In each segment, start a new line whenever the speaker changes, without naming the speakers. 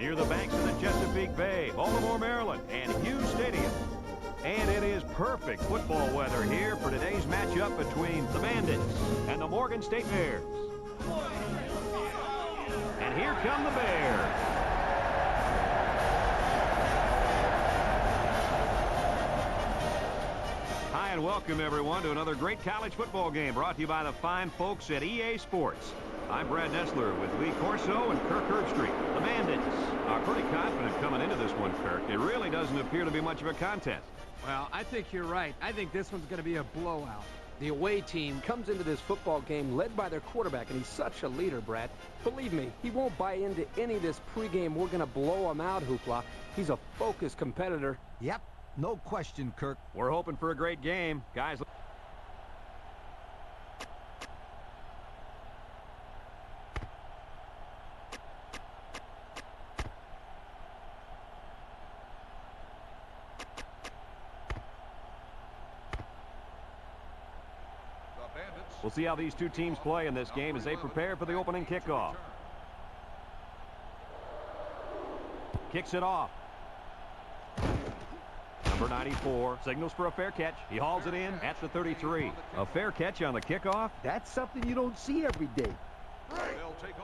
near the banks of the Chesapeake Bay, Baltimore, Maryland, and Hughes Stadium. And it is perfect football weather here for today's matchup between the Bandits and the Morgan State Bears. And here come the Bears. Hi, and welcome, everyone, to another great college football game brought to you by the fine folks at EA Sports. I'm Brad Nessler with Lee Corso and Kirk Herbstreit. The Bandits are pretty confident coming into this one, Kirk. It really doesn't appear to be much of a contest.
Well, I think you're right. I think this one's going to be a blowout. The away team comes into this football game led by their quarterback, and he's such a leader, Brad. Believe me, he won't buy into any of this pregame we're going to blow him out hoopla. He's a focused competitor.
Yep, no question, Kirk.
We're hoping for a great game. Guys, we'll see how these two teams play in this game as they prepare for the opening kickoff. Kicks it off. Number 94 signals for a fair catch. He hauls it in at the 33. A fair catch on the kickoff.
That's something you don't see every day.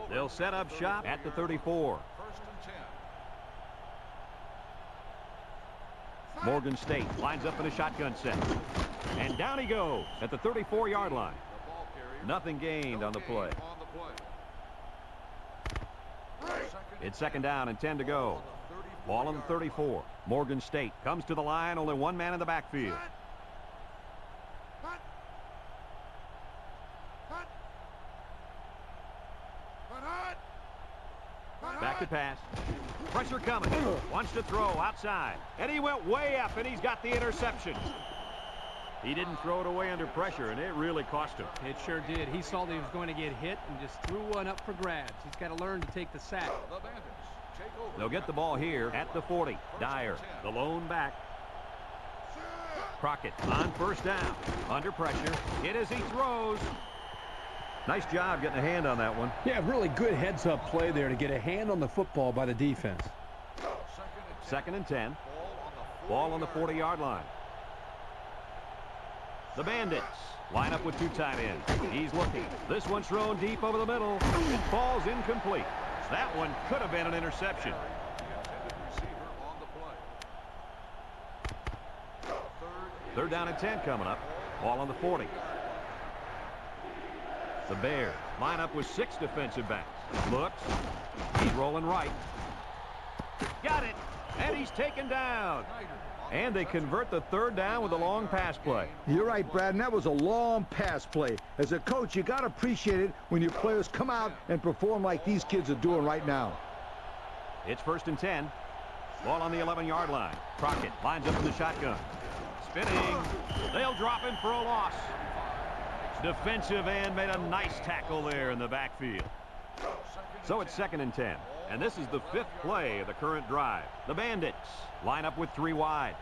They'll set up shop at the 34. Morgan State lines up in a shotgun set. And down he goes at the 34-yard line. Nothing gained on the play. It's second down and 10 to go. Ball on the 34. Morgan State comes to the line, only one man in the backfield. Back to pass. Pressure coming. Wants to throw outside. And he went way up, and he's got the interception. He didn't throw it away under pressure, and it really cost him.
It sure did. He saw that he was going to get hit and just threw one up for grabs. He's got to learn to take the sack.
They'll get the ball here at the 40. Dyer, the lone back. Crockett on first down. Under pressure. Hit as he throws. Nice job getting a hand on that one.
Yeah, really good heads-up play there to get a hand on the football by the defense.
Second and 10. Ball on the 40-yard line. The Bandits line up with two tight ends. He's looking. This one's thrown deep over the middle. It falls incomplete. That one could have been an interception. Third down and 10 coming up. Ball on the 40. The Bears line up with 6 defensive backs. Looks. He's rolling right. Got it. And he's taken down. And they convert the third down with a long pass play.
You're right, Brad, and that was a long pass play. As a coach, you got to appreciate it when your players come out and perform like these kids are doing right now.
It's first and 10. Ball on the 11-yard line. Crockett lines up in the shotgun. Spinning. They'll drop him for a loss. Defensive end made a nice tackle there in the backfield. So it's second and 10. And this is the 5th play of the current drive. The Bandits line up with 3 wide.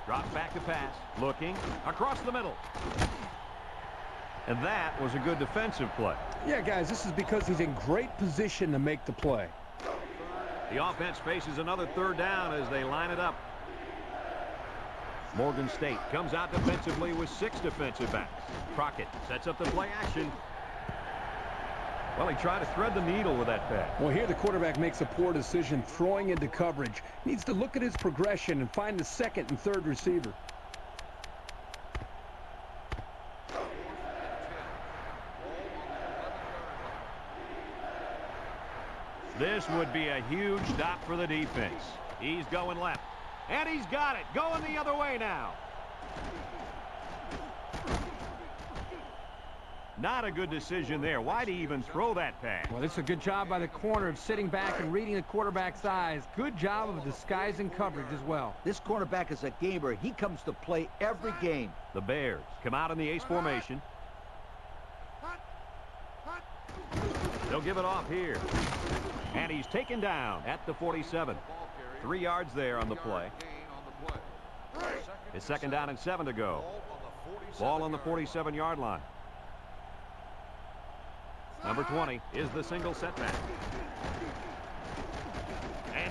Drops back to pass. Looking across the middle. And that was a good defensive play.
Yeah, guys, this is because he's in great position to make the play.
The offense faces another third down as they line it up. Morgan State comes out defensively with 6 defensive backs. Crockett sets up the play action. Well, he tried to thread the needle with that pass.
Well, here the quarterback makes a poor decision throwing into coverage. Needs to look at his progression and find the second and third receiver.
This would be a huge stop for the defense. He's going left. And he's got it. Going the other way now. Not a good decision there. Why'd he even throw that pass?
Well, it's a good job by the corner of sitting back and reading the quarterback's eyes. Good job of disguising coverage as well.
This cornerback is a gamer. He comes to play every game.
The Bears come out in the ace formation. They'll give it off here. And he's taken down at the 47. 3 yards there on the play. It's second down and 7 to go. Ball on the 47-yard line. Number 20 is the single setback.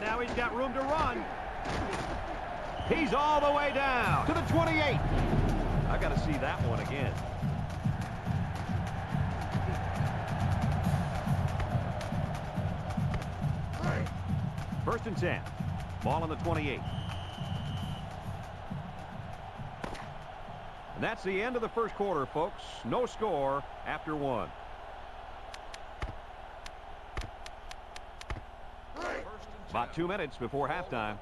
And now he's got room to run. He's all the way down to the 28. I got to see that one again. First and 10. Ball on the 28. And that's the end of the first quarter, folks. No score after one. About 2 minutes before halftime.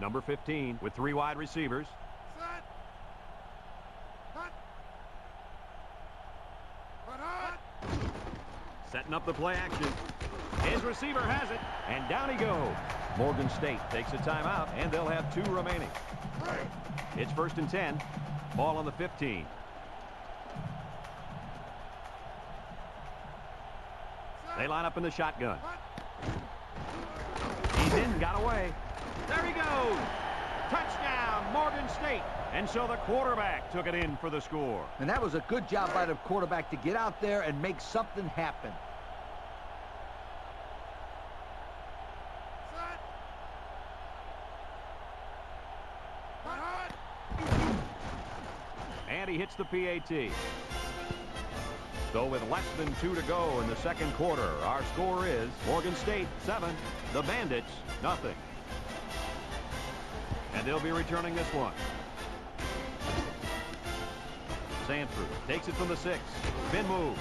Number 15 with 3 wide receivers. Setting up the play action. His receiver has it, and down he goes. Morgan State takes a timeout, and they'll have 2 remaining. It's first and 10. Ball on the 15. They line up in the shotgun. He's in, got away. There he goes. Touchdown, Morgan State. And so the quarterback took it in for the score.
And that was a good job by the quarterback to get out there and make something happen.
And he hits the PAT. So with less than 2 to go in the second quarter, our score is Morgan State 7, the Bandits nothing. And they'll be returning this one. Sanford takes it from the 6. Spin move.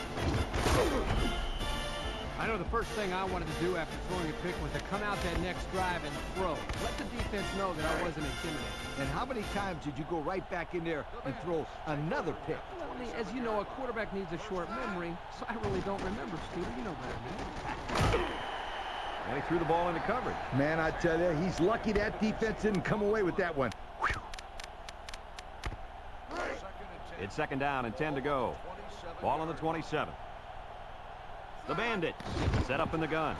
I know the first thing I wanted to do after throwing a pick was to come out that next drive and throw. Let the defense know that I wasn't intimidated.
And how many times did you go right back in there and throw another pick?
Well, I mean, as you know, a quarterback needs a short memory, so I really don't remember, Steve. You know better than me.
And he threw the ball into coverage.
Man, I tell you, he's lucky that defense didn't come away with that one. Whew.
It's second down and 10 to go. Ball on the 27. The Bandits set up in the gun.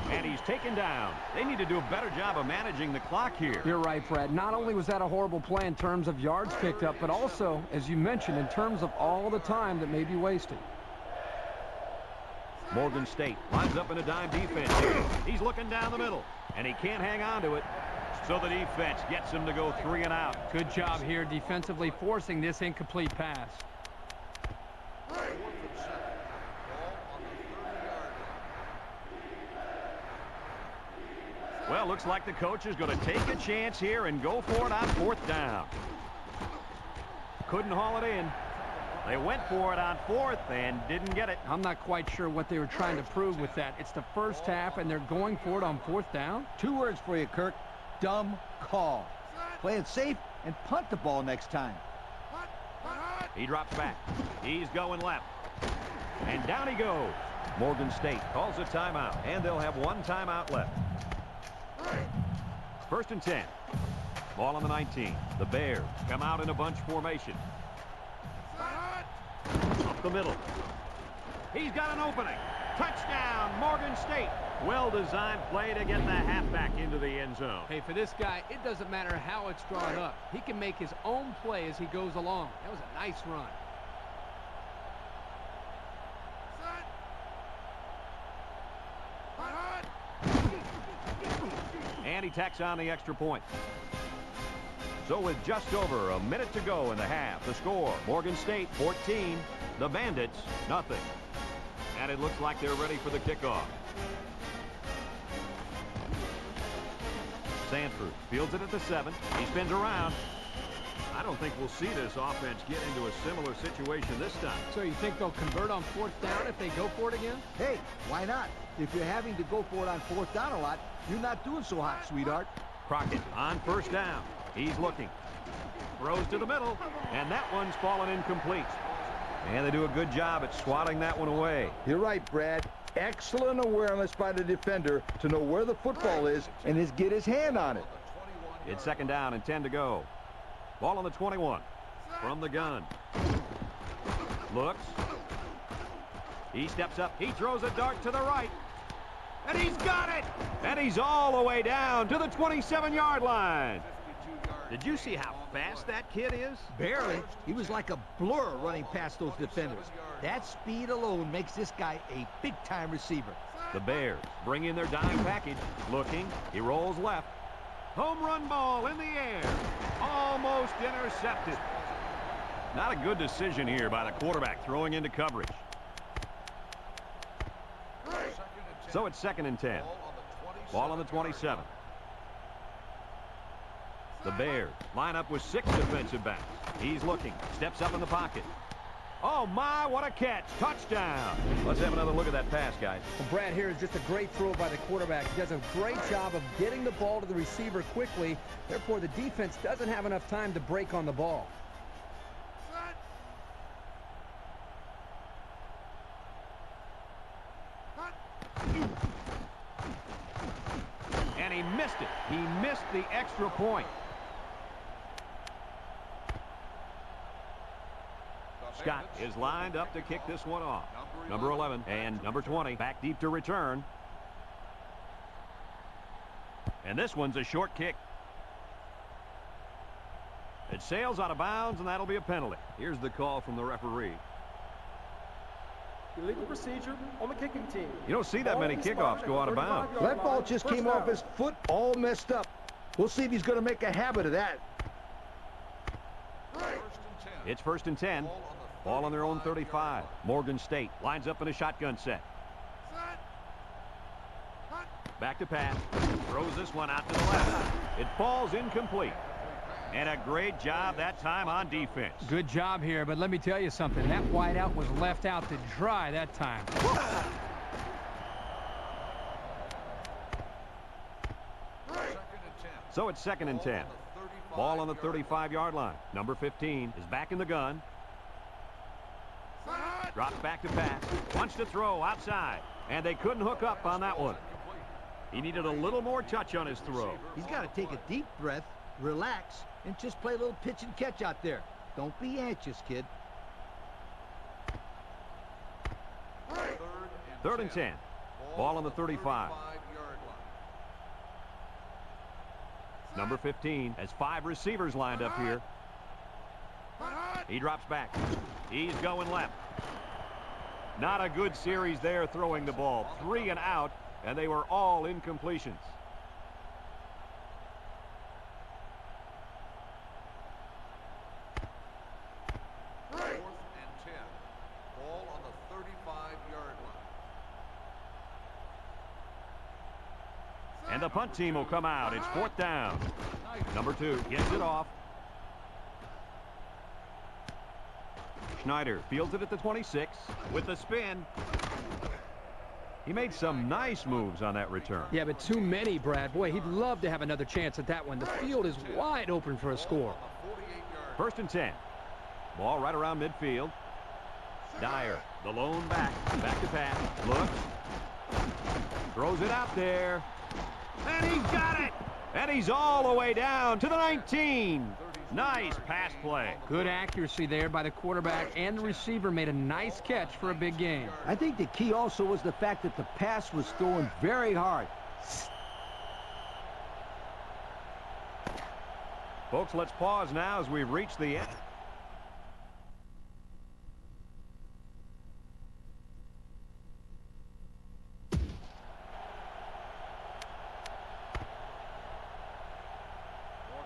And he's taken down. They need to do a better job of managing the clock here.
You're right, Brad. Not only was that a horrible play in terms of yards picked up, but also, as you mentioned, in terms of all the time that may be wasted.
Morgan State lines up in a dime defense. He's looking down the middle, and he can't hang on to it. So the defense gets him to go 3 and out.
Good job here defensively forcing this incomplete pass.
Well, looks like the coach is going to take a chance here and go for it on 4th down. Couldn't haul it in. They went for it on 4th and didn't get it.
I'm not quite sure what they were trying to prove with that. It's the first half, and they're going for it on 4th down.
2 words for you, Kirk. Dumb call. Play it safe and punt the ball next time.
He drops back. He's going left. And down he goes. Morgan State calls a timeout, and they'll have 1 timeout left. First and 10. Ball on the 19. The Bears come out in a bunch formation. Up the middle. He's got an opening. Touchdown, Morgan State. Well-designed play to get the halfback into the end zone.
Hey, for this guy, it doesn't matter how it's drawn up. He can make his own play as he goes along. That was a nice run.
And he tacks on the extra point. So with just over a minute to go in the half, the score, Morgan State 14, the Bandits nothing. And it looks like they're ready for the kickoff. Sanford fields it at the 7. He spins around. I don't think we'll see this offense get into a similar situation this time.
So you think they'll convert on 4th down if they go for it again?
Hey, why not? If you're having to go for it on 4th down a lot, you're not doing so hot, sweetheart.
Crockett on 1st down. He's looking. Throws to the middle, and that one's fallen incomplete. And they do a good job at swatting that one away.
You're right, Brad. Excellent awareness by the defender to know where the football is and get his hand on it.
It's second down and 10 to go. Ball on the 21. From the gun. Looks. He steps up. He throws a dart to the right. And he's got it! And he's all the way down to the 27-yard line. Did you see how fast that kid is?
Barely. He was like a blur running past those defenders. That speed alone makes this guy a big-time receiver.
The Bears bring in their dime package. Looking. He rolls left. Home run ball in the air. Almost intercepted. Not a good decision here by the quarterback throwing into coverage. So it's 2nd and 10. Ball on the 27. The Bears line up with 6 defensive backs. He's looking. Steps up in the pocket. Oh, my, what a catch. Touchdown. Let's have another look at that pass, guys.
Well, Brad, here is just a great throw by the quarterback. He does a great job of getting the ball to the receiver quickly. Therefore, the defense doesn't have enough time to break on the ball.
And he missed it. He missed the extra point. Scott is lined up to kick this one off. Number 11 and number 20 back deep to return. And this one's a short kick. It sails out of bounds, and that'll be a penalty. Here's the call from the referee.
Illegal procedure on the kicking team.
You don't see that many kickoffs go out of bounds.
That ball just came off his foot all messed up. We'll see if he's going to make a habit of that.
It's 1st and 10. Ball on their own 35. Morgan State lines up in a shotgun set. Back to pass. Throws this one out to the left. It falls incomplete. And a great job that time on defense.
Good job here, but let me tell you something. That wideout was left out to dry that time.
So it's 2nd and 10. Ball on the 35-yard line. Number 15 is back in the gun. Drops back to pass. Wants to throw outside. And they couldn't hook up on that one. He needed a little more touch on his throw.
He's got to take a deep breath, relax, and just play a little pitch and catch out there. Don't be anxious, kid.
3rd and 10. Ball on the 35. Number 15 has 5 receivers lined up here. He drops back. He's going left. Not a good series there throwing the ball. 3 and out, and they were all incompletions. And the punt team will come out. It's 4th down. Number 2 gets it off. Schneider fields it at the 26 with the spin. He made some nice moves on that return.
Yeah, but too many, Brad. Boy, he'd love to have another chance at that one. The field is wide open for a score.
1st and 10. Ball right around midfield. Dyer, the lone back. Back to pass. Looks. Throws it out there. And he's got it. And he's all the way down to the 19. Nice pass play.
Good accuracy there by the quarterback, and the receiver made a nice catch for a big game.
I think the key also was the fact that the pass was thrown very hard.
Folks, let's pause now as we've reached the end.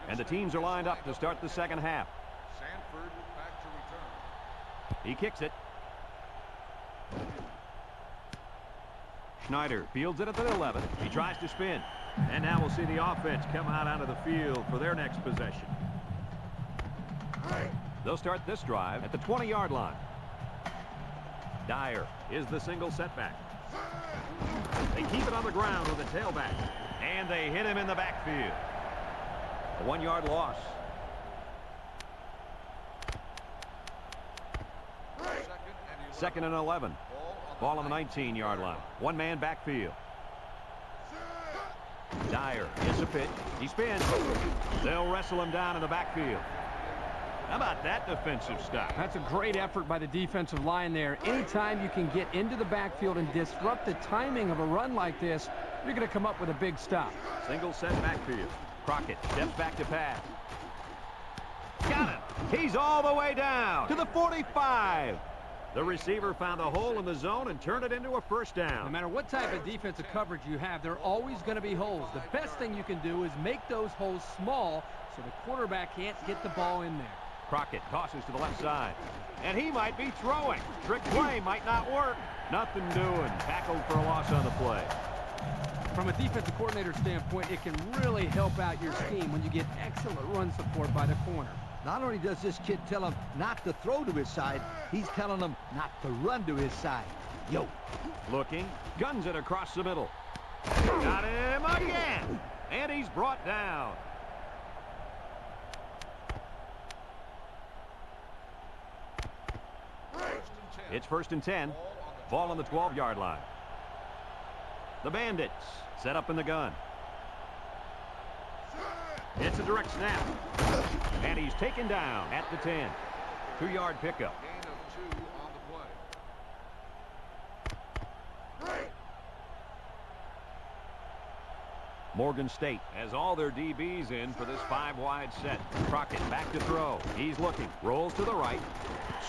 And the teams are lined up to start the second half.
Sanford back to return.
He kicks it. Schneider fields it at the 11. He tries to spin. And now we'll see the offense come out onto the field for their next possession. They'll start this drive at the 20-yard line. Dyer is the single setback. They keep it on the ground with the tailback. And they hit him in the backfield. A 1-yard loss. Second and 11. Ball on the 19-yard line. One-man backfield. Dyer gets a pitch. He spins. They'll wrestle him down in the backfield. How about that defensive stop?
That's a great effort by the defensive line there. Anytime you can get into the backfield and disrupt the timing of a run like this, you're going to come up with a big stop.
Single set backfield. Crockett steps back to pass. Got him. He's all the way down to the 45. The receiver found a hole in the zone and turned it into a first down.
No matter what type of defensive coverage you have, there are always going to be holes. The best thing you can do is make those holes small so the quarterback can't get the ball in there.
Crockett tosses to the left side. And he might be throwing. Trick play might not work. Nothing doing. Tackled for a loss on the play.
From a defensive coordinator standpoint, it can really help out your scheme when you get excellent run support by the corner.
Not only does this kid tell him not to throw to his side, he's telling him not to run to his side. Yo.
Looking, guns it across the middle. Got him again. And he's brought down. It's 1st and 10. Ball on the 12-yard line. The Bandits set up in the gun. It's a direct snap. And he's taken down at the 10. 2-yard pickup.
Gain of 2 on the play.
Morgan State has all their DBs in for this 5-wide set. Crockett back to throw. He's looking. Rolls to the right.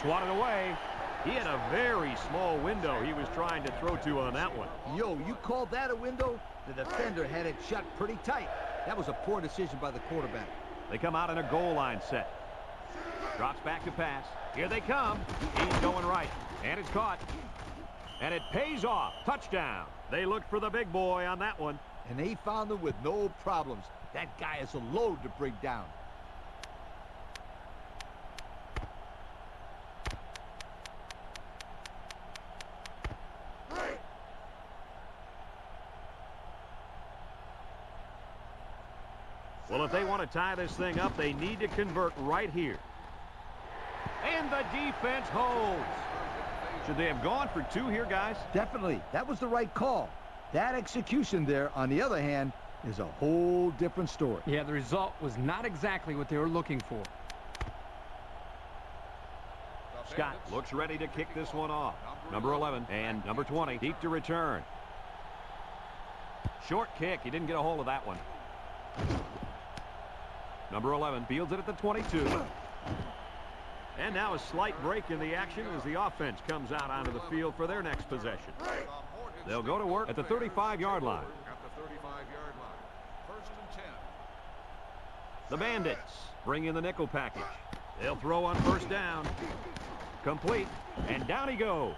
Swatted away. He had a very small window he was trying to throw to on that one.
Yo, you called that a window? The defender had it shut pretty tight. That was a poor decision by the quarterback.
They come out in a goal line set. Drops back to pass. Here they come. He's going right. And it's caught. And it pays off. Touchdown. They looked for the big boy on that one.
And they found him with no problems. That guy is a load to bring down.
Well, if they want to tie this thing up, they need to convert right here. And the defense holds. Should they have gone for 2 here, guys?
Definitely. That was the right call. That execution there, on the other hand, is a whole different story.
Yeah, the result was not exactly what they were looking for.
Scott looks ready to kick this one off. Number 11 and number 20 deep to return. Short kick. He didn't get a hold of that one. Number 11 fields it at the 22. And now a slight break in the action as the offense comes out onto the field for their next possession. They'll go to work at the 35-yard line.
At the 35-yard line. 1st and 10.
The Bandits bring in the nickel package. They'll throw on 1st down. Complete. And down he goes.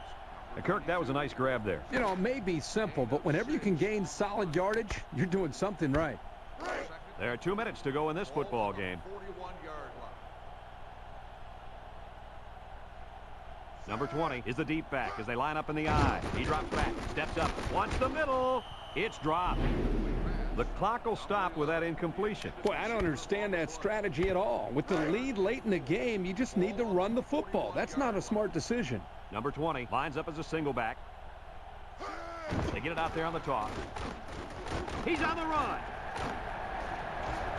Kirk, that was a nice grab there.
You know, it may be simple, but whenever you can gain solid yardage, you're doing something right.
There are 2 minutes to go in this football game.
41-yard line.
Number 20 is the deep back as they line up in the I. He drops back, steps up, wants the middle. It's dropped. The clock will stop with that incompletion.
Boy, I don't understand that strategy at all. With the lead late in the game, you just need to run the football. That's not a smart decision.
Number 20 lines up as a single back. They get it out there on the toss. He's on the run.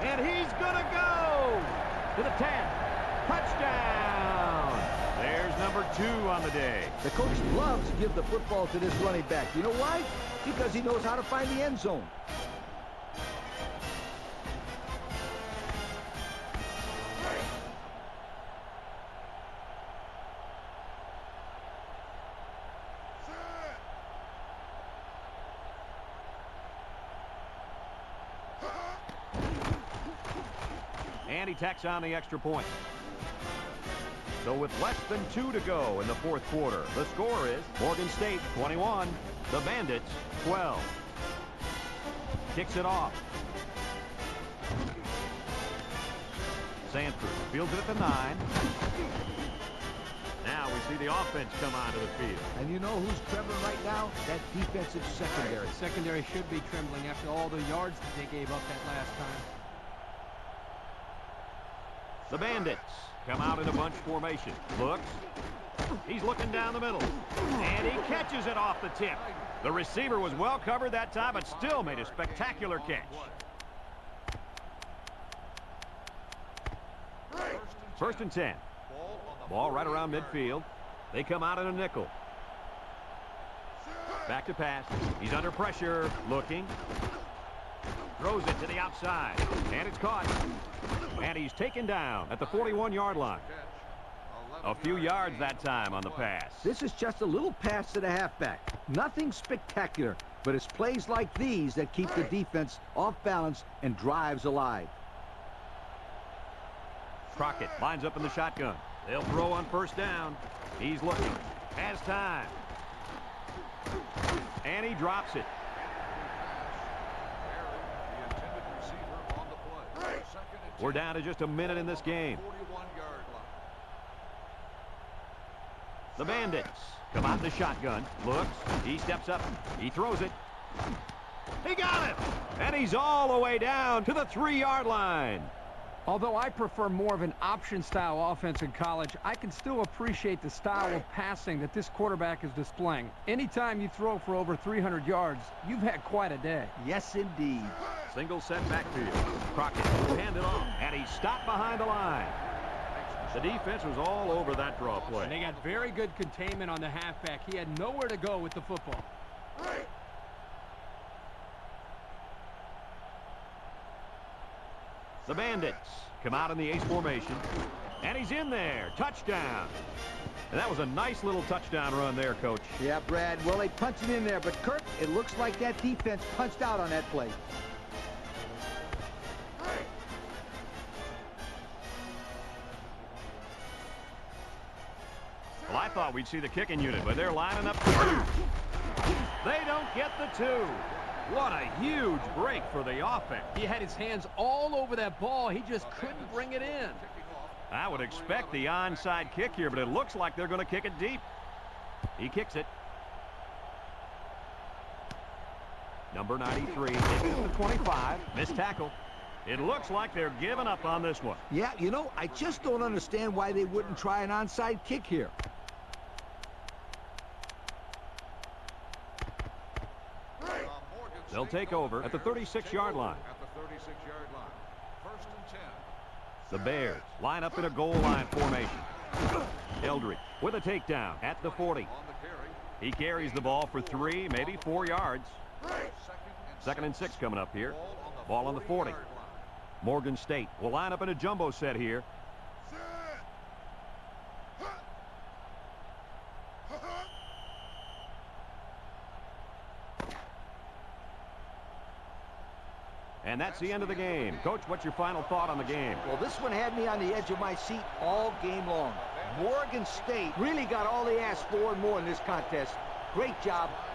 And he's going to go to the 10. Touchdown. There's number 2 on the day.
The coach loves to give the football to this running back. You know why? Because he knows how to find the end zone.
And he tacks on the extra point. So with less than 2 to go in the 4th quarter, the score is Morgan State 21, the Bandits 12. Kicks it off. Sanford fields it at the 9. Now we see the offense come onto the field.
And you know who's trembling right now? That defensive secondary.
Secondary should be trembling after all the yards that they gave up that last time.
The Bandits come out in a bunch formation. Looks. He's looking down the middle. And he catches it off the tip. The receiver was well covered that time, but still made a spectacular catch. 1st and 10. Ball right around midfield. They come out in a nickel. Back to pass. He's under pressure. Looking. Throws it to the outside. And it's caught. And he's taken down at the 41-yard line. A few yards that time on the pass.
This is just a little pass to the halfback. Nothing spectacular, but it's plays like these that keep the defense off balance and drives alive.
Crockett lines up in the shotgun. They'll throw on first down. He's looking. Has time. And he drops it. We're down to just a minute in this game. The Bandits come out in the shotgun. Looks. He steps up. He throws it. He got it. And he's all the way down to the 3-yard line.
Although I prefer more of an option-style offense in college, I can still appreciate the style of passing that this quarterback is displaying. Anytime you throw for over 300 yards, you've had quite a day.
Yes, indeed.
Single set back to you. Crockett will hand it off, and he stopped behind the line. The defense was all over that draw play.
And they got very good containment on the halfback. He had nowhere to go with the football.
The Bandits come out in the ace formation, and he's in there. Touchdown. And that was a nice little touchdown run there, Coach.
Yeah, Brad. Well, they punched it in there, but Kirk, it looks like that defense punched out on that play.
Well, I thought we'd see the kicking unit, but they're lining up for 2. They don't get the 2. What a huge break for the offense.
He had his hands all over that ball. He just couldn't bring it in.
I would expect the onside kick here, but it looks like they're going to kick it deep. He kicks it. Number 93 kicks it to the 25. Missed tackle. It looks like they're giving up on this one.
Yeah, you know, I just don't understand why they wouldn't try an onside kick here.
They'll take over at the 36-yard line.
First and 10.
The Bears line up in a goal line formation. Eldridge with a takedown at the 40. He carries the ball for 3, maybe 4 yards. Second and 6 coming up here. Ball on the 40. Morgan State will line up in a jumbo set here. And that's the end of the game. Coach, what's your final thought on the game?
Well, this one had me on the edge of my seat all game long. Morgan State really got all they asked for and more in this contest. Great job by